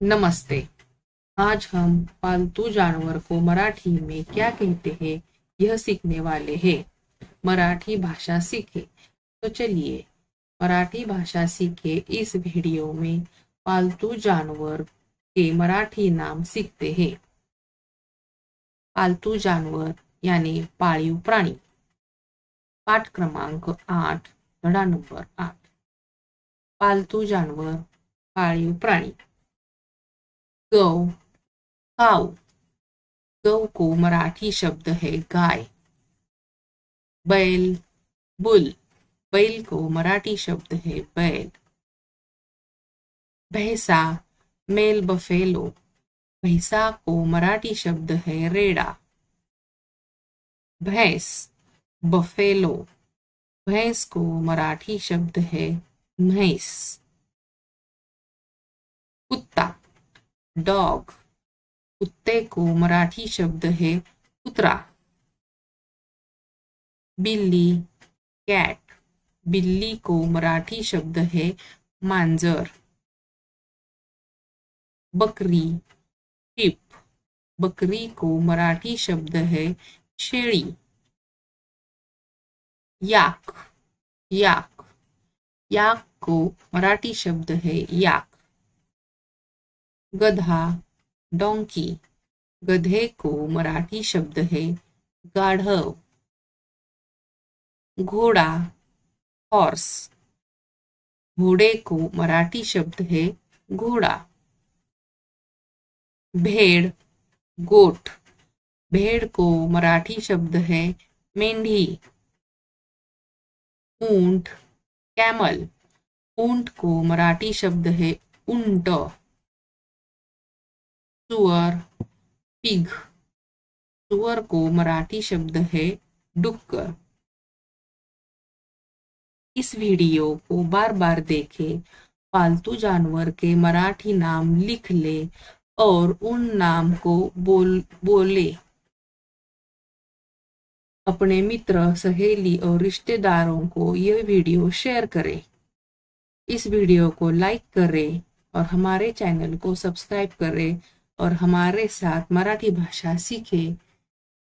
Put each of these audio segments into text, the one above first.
नमस्ते। आज हम पालतू जानवर को मराठी में क्या कहते हैं यह सीखने वाले हैं। मराठी भाषा सीखे। तो चलिए मराठी भाषा सीखे इस वीडियो में पालतू जानवर के मराठी नाम सीखते हैं। पालतू जानवर यानी पाळीव प्राणी। पाठ क्रमांक 8, धडा नंबर 8। पालतू जानवर, पाळीव प्राणी। गौ, काऊ। गौ को मराठी शब्द है गाय। बैल, बुल। बैल को मराठी शब्द है बैल। भैंसा, मेल बफेलो। भैंसा को मराठी शब्द है रेड़ा। भैंस, बफेलो। भैंस को मराठी शब्द है भैंस। कुत्ता, डॉग। कुत्ते को मराठी शब्द है कुतरा। बिल्ली, कैट। बिल्ली को मराठी शब्द है मांजर। बकरी, शीप। बकरी को मराठी शब्द है शेळी। याक, याक। याक को मराठी शब्द है याक। गधा, डोंकी। गधे को मराठी शब्द है गाढव। घोड़ा, हॉर्स। घोड़े को मराठी शब्द है घोड़ा। भेड़, गोट। भेड़ को मराठी शब्द है मेंढी। ऊंट, कैमल। ऊंट को मराठी शब्द है उंट। सुअर, पिग। सुअर को मराठी शब्द है डुक्कर। इस वीडियो को बार बार देखें, पालतू जानवर के मराठी नाम लिख ले और उन नाम को बोले। अपने मित्र, सहेली और रिश्तेदारों को यह वीडियो शेयर करें। इस वीडियो को लाइक करें और हमारे चैनल को सब्सक्राइब करें और हमारे साथ मराठी भाषा सीखें।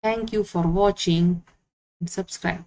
Thank you for watching. Subscribe.